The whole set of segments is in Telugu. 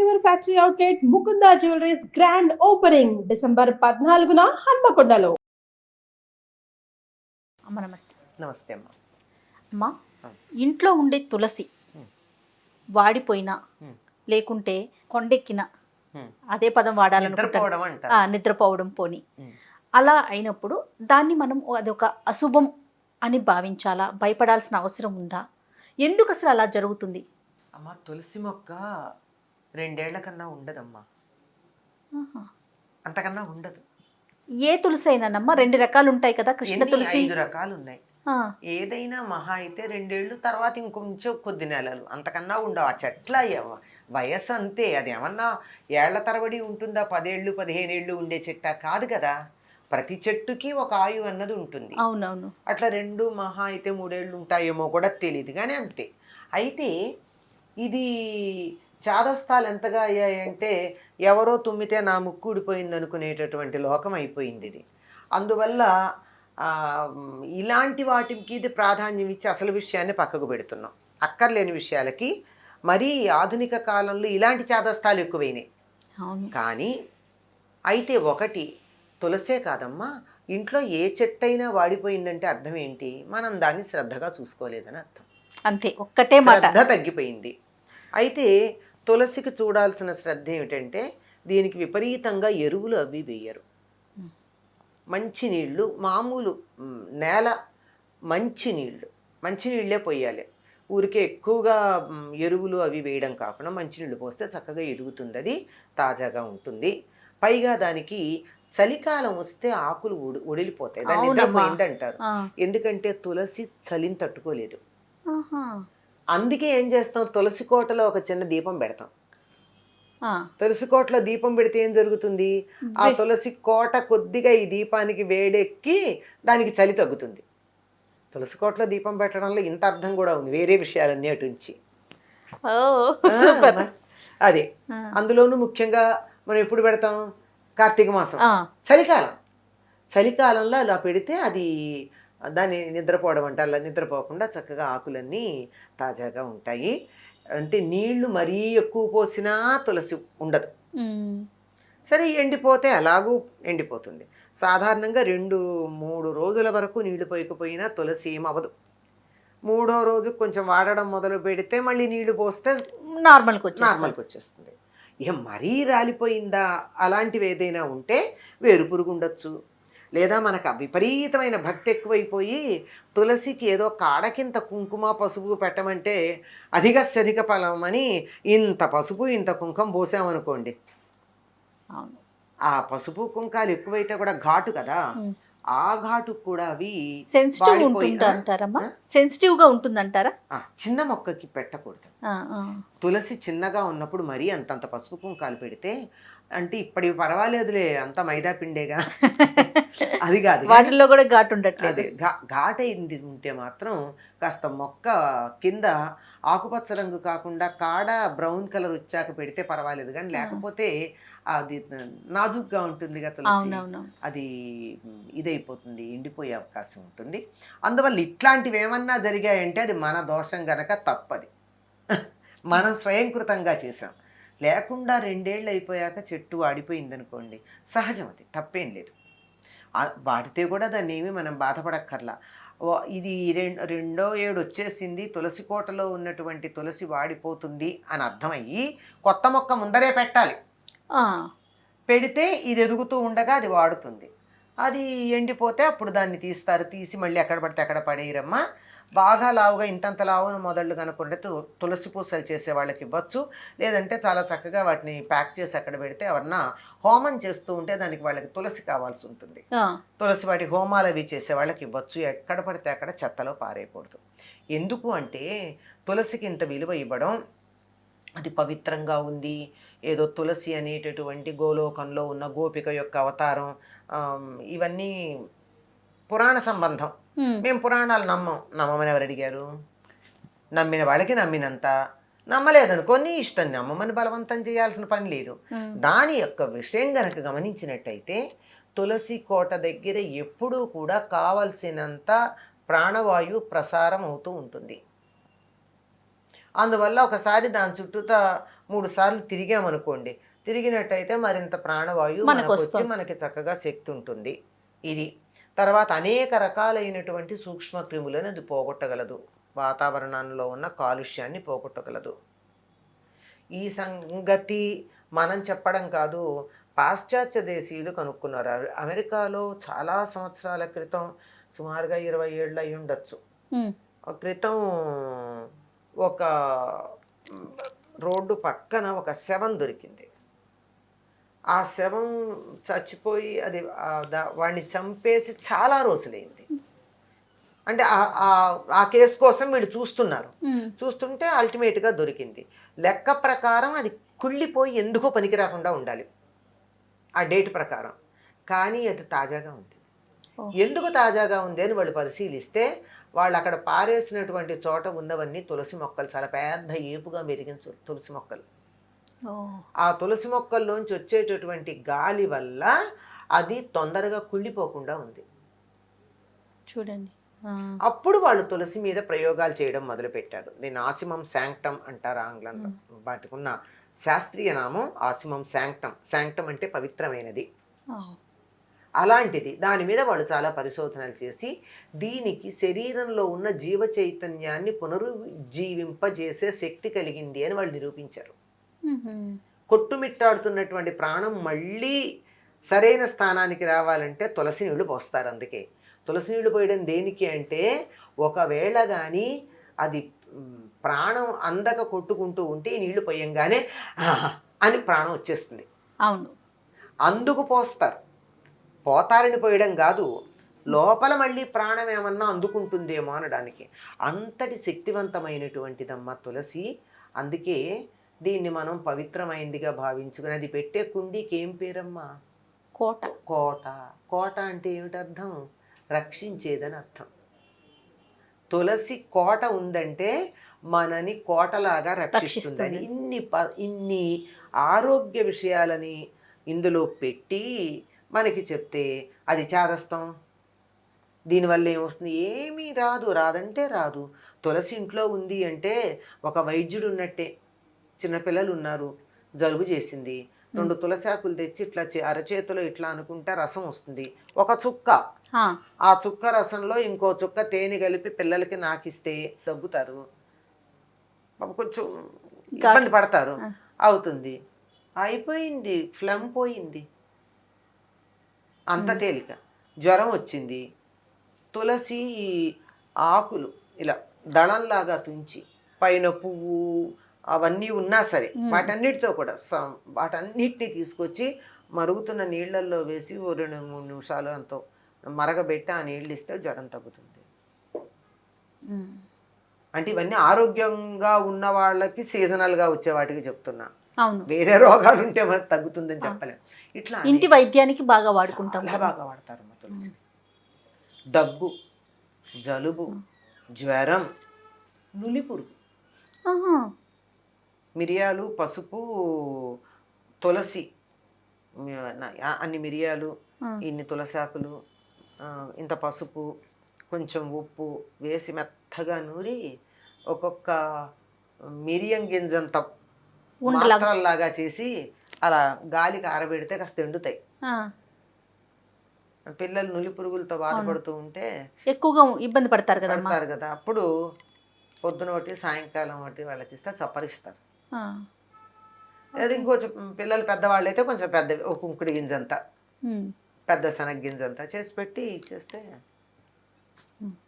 ever factory outlet Mukunda Jewelries grand opening December 14న హన్మకొండలో. అమ్మ నమస్తే. నమస్తే అమ్మ. అమ్మ, ఇంట్లో ఉండే తులసి వాడిపోయినా లేకుంటే కొండెక్కిన, అదే పదం వాడాలనుకుంటా, నిద్రపోవడం పోని అలా అయినప్పుడు దాన్ని మనం అదొక అశుభం అని భావించాలా? భయపడాల్సిన అవసరం ఉందా? ఎందుకు అసలు అలా జరుగుతుంది? అమ్మ, తులసి మొక్క 2 ఏళ్ల కన్నా ఉండదమ్మా, అంతకన్నా ఉండదు. ఏ తులసి అయినానమ్మా? 2 రకాలు ఉంటాయి కదా, కృష్ణ తులసి 5 రకాలు ఉన్నాయి. ఏదైనా మహా అయితే 2 ఏళ్ళు, తర్వాత ఇంకొంచెం కొద్ది నెలలు, అంతకన్నా ఉండవు. ఆ చెట్ల వయస్సు అంతే. అది ఏమన్నా ఏళ్ల తరబడి ఉంటుందా? 10 ఏళ్ళు 15 ఏళ్ళు ఉండే చెట్ట కాదు కదా. ప్రతి చెట్టుకి ఒక ఆయువు అన్నది ఉంటుంది. అవునవును. అట్లా 2 మహా అయితే 3 ఏళ్ళు ఉంటాయేమో కూడా తెలియదు, కానీ అంతే. అయితే ఇది చాదస్తాలు ఎంతగా అయ్యాయంటే ఎవరో తుమ్మితే నా ముక్కు ఊడిపోయింది అనుకునేటటువంటి లోకం అయిపోయింది ఇది. అందువల్ల ఇలాంటి వాటికి ఇది ప్రాధాన్యం ఇచ్చి అసలు విషయాన్ని పక్కకు పెడుతున్నాం. అక్కర్లేని విషయాలకి మరీ ఆధునిక కాలంలో ఇలాంటి చాదస్తాలు ఎక్కువైనాయి. కానీ అయితే ఒకటి, తులసే కాదమ్మా, ఇంట్లో ఏ చెట్టు అయినా వాడిపోయిందంటే అర్థం ఏంటి? మనం దాన్ని శ్రద్ధగా చూసుకోలేదని అర్థం. అంతే, ఒక్కటే మాట. శ్రద్ధ తగ్గిపోయింది. అయితే తులసికి చూడాల్సిన శ్రద్ధ ఏమిటంటే దీనికి విపరీతంగా ఎరువులు అవి వేయరు. మంచినీళ్ళు, మామూలు నేల మంచినీళ్ళే పోయాలి. ఊరికే ఎక్కువగా ఎరువులు అవి వేయడం కాకుండా మంచినీళ్ళు పోస్తే చక్కగా ఎరుగుతుంది, అది తాజాగా ఉంటుంది. పైగా దానికి చలికాలం వస్తే ఆకులు ఒడిలిపోతాయి, దాన్ని నిద్రపోయింది అంటారు. ఎందుకంటే తులసి చలిని తట్టుకోలేదు. అందుకే ఏం చేస్తాం, తులసి కోటలో ఒక చిన్న దీపం పెడతాం. తులసి కోటలో దీపం పెడితే ఏం జరుగుతుంది? ఆ తులసి కోట కొద్దిగా ఈ దీపానికి వేడెక్కి దానికి చలి తగ్గుతుంది. తులసి కోటలో దీపం పెట్టడంలో ఇంత అర్థం కూడా ఉంది, వేరే విషయాలన్నీ అటు నుంచి. అదే, అందులోనూ ముఖ్యంగా మనం ఎప్పుడు పెడతాం? కార్తీక మాసం, చలికాలంలో అలా పెడితే అది దాన్ని నిద్రపోవడం అంటే అలా నిద్రపోకుండా చక్కగా ఆకులన్నీ తాజాగా ఉంటాయి. అంటే నీళ్లు మరీ ఎక్కువ పోసినా తులసి ఉండదు. సరే, ఎండిపోతే అలాగూ ఎండిపోతుంది. సాధారణంగా 2-3 రోజుల వరకు నీళ్లు పోయకపోయినా తులసి ఏమవ్వదు. 3వ రోజు కొంచెం వాడడం మొదలు పెడితే మళ్ళీ నీళ్లు పోస్తే నార్మల్కి వచ్చేస్తుంది. ఇక మరీ రాలిపోయిందా అలాంటివి ఏదైనా ఉంటే వేరు పురుగు ఉండొచ్చు. లేదా మనకు విపరీతమైన భక్తి ఎక్కువైపోయి తులసికి ఏదో కాడకింత కుంకుమ పసుపు పెట్టమంటే అధిక ఫలం అని ఇంత పసుపు ఇంత కుంకుమ పోసామనుకోండి, ఆ పసుపు కుంకాలు ఎక్కువైతే కూడా ఘాటు కదా, ఆ ఘాటు కూడా అవి సెన్సిటివ్ గా ఉంటుందంటారా? చిన్న మొక్కకి పెట్టకూడదు. తులసి చిన్నగా ఉన్నప్పుడు మరీ అంతంత పసుపు కుంకాలు పెడితే, అంటే ఇప్పటి పర్వాలేదులే అంత మైదా పిండేగా, అది కాదు, వాటిల్లో కూడా ఘాటు ఉండట్లేదు. ఘాట్ అయింది ఉంటే మాత్రం కాస్త మొక్క కింద ఆకుపచ్చ రంగు కాకుండా కాడ బ్రౌన్ కలర్ వచ్చాక పెడితే పర్వాలేదు, కానీ లేకపోతే అది నాజుగ్గా ఉంటుంది కదా, అది ఇదైపోతుంది, ఎండిపోయే అవకాశం ఉంటుంది. అందువల్ల ఇట్లాంటివి ఏమన్నా జరిగాయంటే అది మన దోషం గనక తప్పది, మనం స్వయంకృతంగా చేసాం. లేకుండా 2 ఏళ్ళు అయిపోయాక చెట్టు వాడిపోయింది అనుకోండి, సహజం, అది తప్పేం లేదు. వాడితే కూడా దాన్ని ఏమి మనం బాధపడక్కర్లా. ఇది 2వ ఏడు వచ్చేసింది, తులసి కోటలో ఉన్నటువంటి తులసి వాడిపోతుంది అని అర్థమయ్యి కొత్త మొక్క ముందరే పెట్టాలి. పెడితే ఇది ఎదుగుతూ ఉండగా అది వాడుతుంది. అది ఎండిపోతే అప్పుడు దాన్ని తీసి మళ్ళీ ఎక్కడ పడితే అక్కడ పడేయరమ్మా. బాగా లావుగా ఇంతంత లావున మొదళ్ళు కనుక్కుంటే తులసి పూసలు చేసే వాళ్ళకి ఇవ్వచ్చు. లేదంటే చాలా చక్కగా వాటిని ప్యాక్ చేసి అక్కడ పెడితే ఎవరన్నా హోమం చేస్తూ ఉంటే దానికి వాళ్ళకి తులసి కావాల్సి ఉంటుంది, తులసి వాటి హోమాలు అవి చేసే వాళ్ళకి ఇవ్వచ్చు. ఎక్కడ పడితే అక్కడ చెత్తలో పారేయకూడదు. ఎందుకు అంటే తులసికి ఇంత విలువ ఇవ్వడం, అది పవిత్రంగా ఉంది, ఏదో తులసి అనేటటువంటి గోలోకంలో ఉన్న గోపిక యొక్క అవతారం, ఇవన్నీ పురాణ సంబంధం. మేము పురాణాలు నమ్మమని ఎవరు అడిగారు? నమ్మిన వాళ్ళకి నమ్మినంత, నమ్మలేదనుకో నీ ఇష్టం, నమ్మమని బలవంతం చేయాల్సిన పని లేదు. దాని యొక్క విషయం గనక గమనించినట్టయితే తులసి కోట దగ్గర ఎప్పుడూ కూడా కావలసినంత ప్రాణవాయు ప్రసారం అవుతూ ఉంటుంది. అందువల్ల ఒకసారి దాని చుట్టూతా 3 సార్లు తిరిగామనుకోండి, తిరిగినట్టయితే మరింత ప్రాణవాయువు మనకు మనకు వచ్చి వస్తుంది. మనకి చక్కగా శక్తి ఉంటుంది. ఇది తర్వాత అనేక రకాలైనటువంటి సూక్ష్మ క్రిములను అది పోగొట్టగలదు. వాతావరణంలో ఉన్న కాలుష్యాన్ని పోగొట్టగలదు. ఈ సంగతి మనం చెప్పడం కాదు, పాశ్చాత్య దేశీయులు కనుక్కున్నారు. అమెరికాలో చాలా సంవత్సరాల క్రితం, సుమారుగా 20 ఏళ్ళు అయి ఉండొచ్చు, క్రితం ఒక రోడ్డు పక్కన ఒక శవం దొరికింది. ఆ శవం చచ్చిపోయి అది వాడిని చంపేసి చాలా రోజులైంది. అంటే ఆ కేసు కోసం వీళ్ళు చూస్తుంటే అల్టిమేట్గా దొరికింది. లెక్క ప్రకారం అది కుళ్ళిపోయి ఎందుకో పనికి రాకుండా ఉండాలి ఆ డేట్ ప్రకారం, కానీ అది తాజాగా ఉంది. ఎందుకు తాజాగా ఉంది అని వాళ్ళు పరిశీలిస్తే, వాళ్ళు అక్కడ పారేసినటువంటి చోట ఉన్నవన్నీ తులసి మొక్కలు, చాలా పెద్ద ఏపుగా మెరిగిన తులసి మొక్కలు. ఆ తులసి మొక్కల్లోంచి వచ్చేటటువంటి గాలి వల్ల అది తొందరగా కుళ్ళిపోకుండా ఉంది. చూడండి. అప్పుడు వాళ్ళు తులసి మీద ప్రయోగాలు చేయడం మొదలుపెట్టారు. దీన్ని ఆసిమం శాంక్టమ్ అంటారు ఆంగ్లంలో. వాటికి ఉన్న శాస్త్రీయ నామం ఆసిమం శాంక్టమ్. శాంక్టమ్ అంటే పవిత్రమైనది. అలాంటిది దాని మీద వాళ్ళు చాలా పరిశోధనలు చేసి దీనికి శరీరంలో ఉన్న జీవ చైతన్యాన్ని పునరుజ్జీవింపజేసే శక్తి కలిగింది అని వాళ్ళు నిరూపించారు. కొట్టుమిట్టాడుతున్నటువంటి ప్రాణం మళ్ళీ సరైన స్థానానికి రావాలంటే తులసి నీళ్లు పోస్తారు. అందుకే తులసి నీళ్లు పోయడం దేనికి అంటే, ఒకవేళ కానీ అది ప్రాణం అందక కొట్టుకుంటూ ఉంటే ఈ నీళ్లు పోయంగానే అని ప్రాణం వచ్చేస్తుంది. అవును, అందుకు పోతారని పోయడం కాదు, లోపల మళ్ళీ ప్రాణం ఏమన్నా అందుకుంటుందేమో అనడానికి. అంతటి శక్తివంతమైనటువంటిదమ్మా తులసి. అందుకే దీన్ని మనం పవిత్రమైందిగా భావించుకుని, అది పెట్టే కుండీకి ఏం పేరమ్మా? కోట. కోట. కోట అంటే ఏమిటి అర్థం? రక్షించేదని అర్థం. తులసి కోట ఉందంటే మనని కోటలాగా రక్షిస్తుందని. ఇన్ని ఆరోగ్య విషయాలని ఇందులో పెట్టి మనకి చెప్తే అది చేదస్తాం. దీనివల్ల ఏమొస్తుంది? ఏమీ రాదంటే రాదు. తులసి ఇంట్లో ఉంది అంటే ఒక వైద్యుడు ఉన్నట్టే. చిన్నపిల్లలు ఉన్నారు, జలుబు చేసింది, 2 తులసాకులు తెచ్చి ఇట్లా అరచేతిలో ఇట్లా అనుకుంటే రసం వస్తుంది. ఒక చుక్క, ఆ చుక్క రసంలో ఇంకో చుక్క తేనె కలిపి పిల్లలకి నాకిస్తే దగ్గుతారు, కొంచెం ఇబ్బంది పడతారు, అవుతుంది. అయిపోయింది, ఫ్లమ్ పోయింది, అంత తేలిక. జ్వరం వచ్చింది, తులసి ఆకులు ఇలా దళంలాగా తుంచి పైన పువ్వు అవన్నీ ఉన్నా సరే వాటన్నిటితో కూడా వాటన్నిటిని తీసుకొచ్చి మరుగుతున్న నీళ్ళల్లో వేసి 2-3 నిమిషాలు అంత మరగబెట్టి ఆ నీళ్ళు ఇస్తే జ్వరం తగ్గుతుంది. అంటే ఇవన్నీ ఆరోగ్యంగా ఉన్న వాళ్ళకి సీజనల్గా వచ్చే వాటికి చెప్తున్నా. వేరే రోగాలు ఉంటే మనకు తగ్గుతుందని చెప్పలేం. ఇట్లా ఇంటి వైద్యానికి బాగా వాడుకుంటాం. బాగా వాడతారు తులసి. దగ్గు, జలుబు, జ్వరం, నులిపురుగు, మిరియాలు, పసుపు, తులసి, అన్ని మిరియాలు, ఇన్ని తులసాకులు, ఇంత పసుపు, కొంచెం ఉప్పు వేసి మెత్తగా నూరి ఒక్కొక్క మిరియం గింజంత మాత్రల్లాగా చేసి అలా గాలికి ఆరబెడితే కాస్త ఎండుతాయి. పిల్లలు నులి పురుగులతో బాధపడుతూ ఉంటే ఎక్కువగా ఇబ్బంది పడతారు కదా, అప్పుడు పొద్దున ఒకటి సాయంకాలం ఒకటి వాళ్ళకి ఇస్తే చప్పరిస్తారు. అది ఇంకొంచెం పిల్లలు పెద్దవాళ్ళు అయితే కొంచెం పెద్ద ఒక కుంకుడి గింజంతా, పెద్ద శనగ గింజంతా చేసి పెట్టి ఇచ్చేస్తే.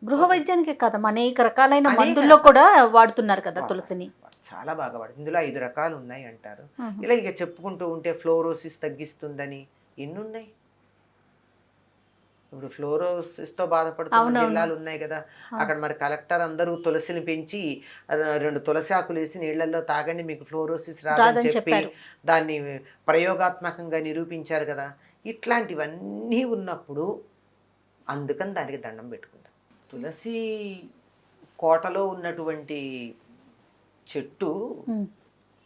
గృహ వైద్యానికి కదమ్మా, అనేక రకాలైన మందుల్లో కూడా వాడుతున్నారు కదా తులసిని. చాలా బాగా వాడు. ఇందులో 5 రకాలు ఉన్నాయి అంటారు. ఇలా ఇక చెప్పుకుంటూ ఉంటే ఫ్లోరోసిస్ తగ్గిస్తుందని ఎన్ని ఉన్నాయి. ఇప్పుడు ఫ్లోరోసిస్ తో బాధపడుతున్న జిల్లాలు ఉన్నాయి కదా, అక్కడ మరి కలెక్టర్ అందరూ తులసిని పెంచి 2 తులసి ఆకులు వేసి నీళ్లలో తాగండి మీకు ఫ్లోరోసిస్ రాదని చెప్పి దాన్ని ప్రయోగాత్మకంగా నిరూపించారు కదా. ఇట్లాంటివన్నీ ఉన్నప్పుడు అందుకని దానికి దండం పెట్టుకుంటాం. తులసి కోటలో ఉన్నటువంటి చెట్టు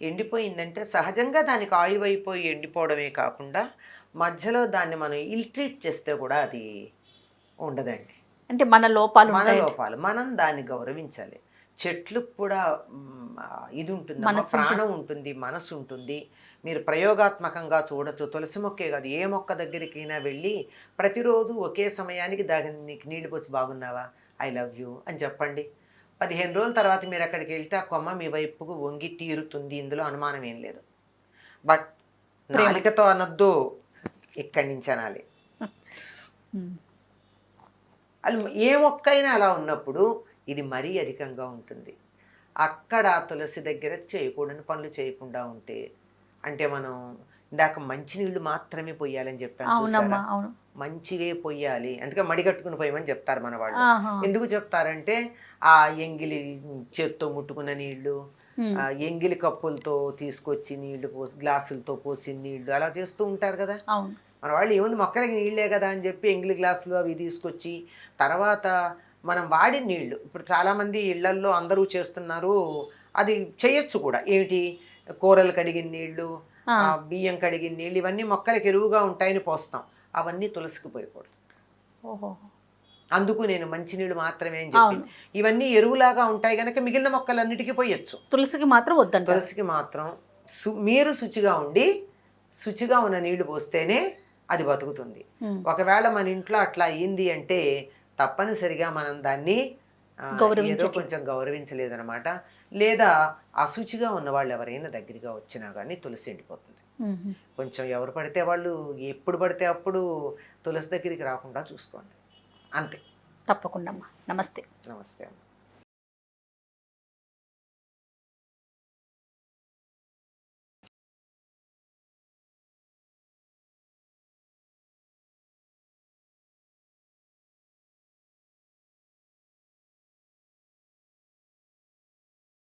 ఎండిపోయిందంటే సహజంగా దానికి ఆయువైపోయి ఎండిపోవడమే కాకుండా మధ్యలో దాన్ని మనం ఇల్ట్రీట్ చేస్తే కూడా అది ఉండదండి. అంటే మన లోపాలు మనం దాన్ని గౌరవించాలి. చెట్లు కూడా ఇది ఉంటుంది, మనసు ప్రాణం ఉంటుంది, మనసు ఉంటుంది. మీరు ప్రయోగాత్మకంగా చూడొచ్చు. తులసి మొక్కే కాదు, ఏ మొక్క దగ్గరికైనా వెళ్ళి ప్రతిరోజు ఒకే సమయానికి దానికి నీళ్లు పోసి బాగున్నావా, ఐ లవ్ యూ అని చెప్పండి. 15 రోజుల తర్వాత మీరు అక్కడికి వెళ్తే ఆ కొమ్మ మీ వైపుకు వంగి తీరుతుంది, ఇందులో అనుమానం ఏం లేదు. బట్ నాలికతో అనొద్దు, ఇక్కడి నుంచి అనాలి. అది ఏ మొక్కైనా అలా ఉన్నప్పుడు ఇది మరీ అధికంగా ఉంటుంది. అక్కడ తులసి దగ్గర చేయకూడని పనులు చేయకుండా ఉంటే, అంటే మనం ఇందాక మంచినీళ్ళు మాత్రమే పొయ్యాలని చెప్పాను చూసారా, అవును. మంచివే పొయ్యాలి. అందుకే మడిగట్టుకుని పోయమని చెప్తారు మన వాళ్ళు. ఆహా. ఎందుకు చెప్తారంటే ఆ ఎంగిలి చేత్తో ముట్టుకున్న నీళ్లు, ఆ ఎంగిలి కప్పులతో తీసుకొచ్చి నీళ్లు పోసి, గ్లాసులతో పోసి నీళ్లు అలా చేస్తూ ఉంటారు కదా. అవును. మన వాళ్ళు ఏముంది మొక్కలకి నీళ్ళే కదా అని చెప్పి ఎంగిలి గ్లాసులు అవి తీసుకొచ్చి, తర్వాత మనం వాడిన నీళ్లు ఇప్పుడు చాలామంది ఇళ్లల్లో అందరూ చేస్తున్నారు, అది చేయొచ్చు కూడా. ఏమిటి, కూరలు కడిగిన నీళ్లు, బియ్యం కడిగిన నీళ్ళు, ఇవన్నీ మొక్కలకి ఎరువుగా ఉంటాయని పోస్తాం. అవన్నీ తులసికి పోయకూడదు. ఓహో. అందుకు నేను మంచినీళ్ళు మాత్రమే అని చెప్పి, ఇవన్నీ ఎరువులాగా ఉంటాయి కనుక మిగిలిన మొక్కలన్నిటికీ పోయొచ్చు. తులసికి మాత్రం వద్దంట. తులసికి మాత్రం మీరు శుచిగా ఉండి శుచిగా ఉన్న నీళ్లు పోస్తేనే అది బతుకుతుంది. ఒకవేళ మన ఇంట్లో అట్లా అయ్యింది అంటే తప్పనిసరిగా మనం దాన్ని ఏదో కొంచెం గౌరవించలేదన్నమాట. లేదా అశుచిగా ఉన్న వాళ్ళు ఎవరైనా దగ్గరగా వచ్చినా కానీ తులసి ఎండిపోతుంది. కొంచెం ఎవరు పడితే వాళ్ళు ఎప్పుడు పడితే అప్పుడు తులసి దగ్గరికి రాకుండా చూసుకోండి, అంతే. తప్పకుండా అమ్మా. నమస్తే. నమస్తే అమ్మ.